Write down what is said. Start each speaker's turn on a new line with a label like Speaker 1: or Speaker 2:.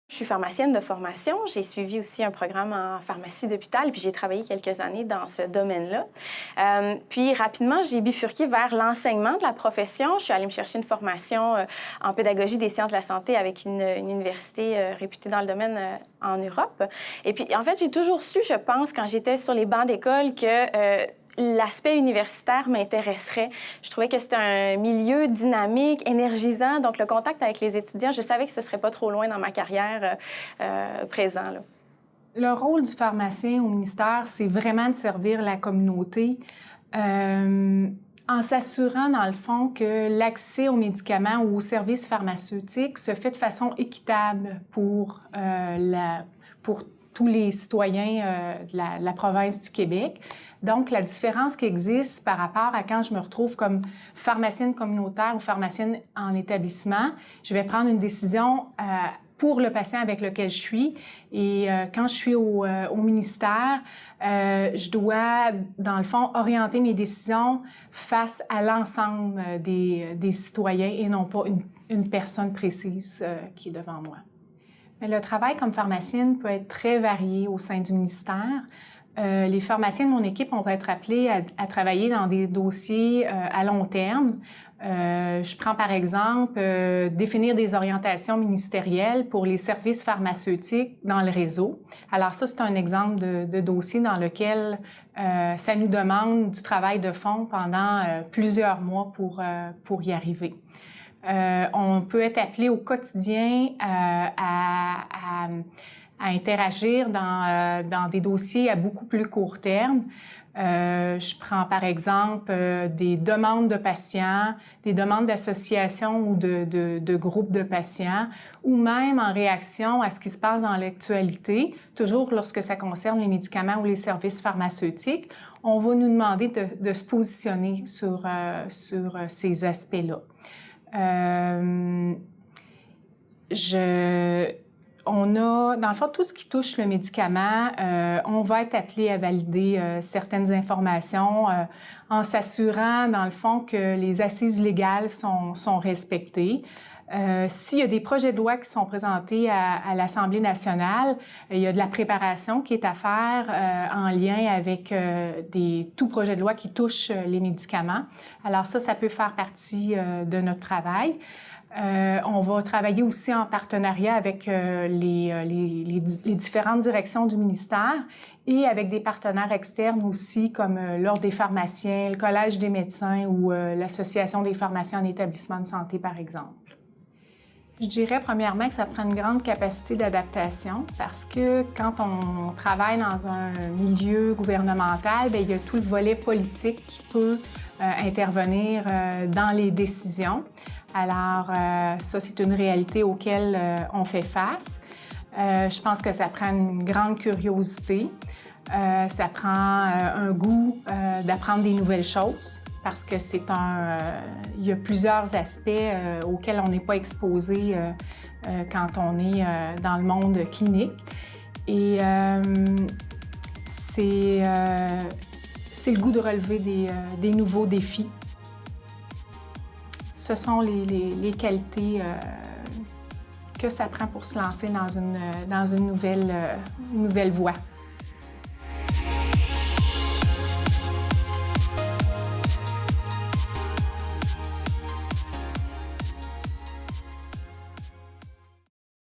Speaker 1: Je suis pharmacienne de formation. J'ai suivi aussi un programme en pharmacie d'hôpital, puis j'ai travaillé quelques années dans ce domaine-là. Puis rapidement, j'ai bifurqué vers l'enseignement de la profession. Je suis allée me chercher une formation en pédagogie des sciences de la santé avec une université réputée dans le domaine en Europe. Et puis, en fait, j'ai toujours su, je pense, quand j'étais sur les bancs d'école, que l'aspect universitaire m'intéresserait. Je trouvais que c'était un milieu dynamique, énergisant. Donc, le contact avec les étudiants, je savais que ce ne serait pas trop loin dans ma carrière présent, là.
Speaker 2: Le rôle du pharmacien au ministère, c'est vraiment de servir la communauté en s'assurant, dans le fond, que l'accès aux médicaments ou aux services pharmaceutiques se fait de façon équitable pour tous les citoyens de la province du Québec. Donc, la différence qui existe par rapport à quand je me retrouve comme pharmacienne communautaire ou pharmacienne en établissement, je vais prendre une décision pour le patient avec lequel je suis. Et quand je suis au ministère, je dois, dans le fond, orienter mes décisions face à l'ensemble des citoyens et non pas une personne précise qui est devant moi. Mais le travail comme pharmacienne peut être très varié au sein du ministère. Les pharmaciens de mon équipe, on peut être appelés à travailler dans des dossiers à long terme. Je prends par exemple définir des orientations ministérielles pour les services pharmaceutiques dans le réseau. Alors ça, c'est un exemple de dossier dans lequel ça nous demande du travail de fond pendant plusieurs mois pour y arriver. On peut être appelé au quotidien à interagir dans des dossiers à beaucoup plus court terme. Je prends par exemple des demandes de patients, des demandes d'associations ou de groupes de patients, ou même en réaction à ce qui se passe dans l'actualité, toujours lorsque ça concerne les médicaments ou les services pharmaceutiques, on va nous demander de se positionner sur ces aspects-là. On a, dans le fond, tout ce qui touche le médicament, on va être appelé à valider certaines informations en s'assurant, dans le fond, que les assises légales sont respectées. S'il y a des projets de loi qui sont présentés à l'Assemblée nationale, il y a de la préparation qui est à faire en lien avec tout projet de loi qui touche les médicaments. Alors ça peut faire partie de notre travail. On va travailler aussi en partenariat avec les différentes directions du ministère et avec des partenaires externes aussi, comme l'Ordre des pharmaciens, le Collège des médecins ou l'Association des pharmaciens en établissement de santé, par exemple. Je dirais premièrement que ça prend une grande capacité d'adaptation parce que quand on travaille dans un milieu gouvernemental, bien, il y a tout le volet politique qui peut intervenir dans les décisions. Alors, ça, c'est une réalité auquel on fait face. Je pense que ça prend une grande curiosité. Ça prend un goût d'apprendre des nouvelles choses parce que il y a plusieurs aspects auxquels on n'est pas exposé quand on est dans le monde clinique. Et c'est le goût de relever des nouveaux défis. Ce sont les qualités que ça prend pour se lancer dans une nouvelle voie.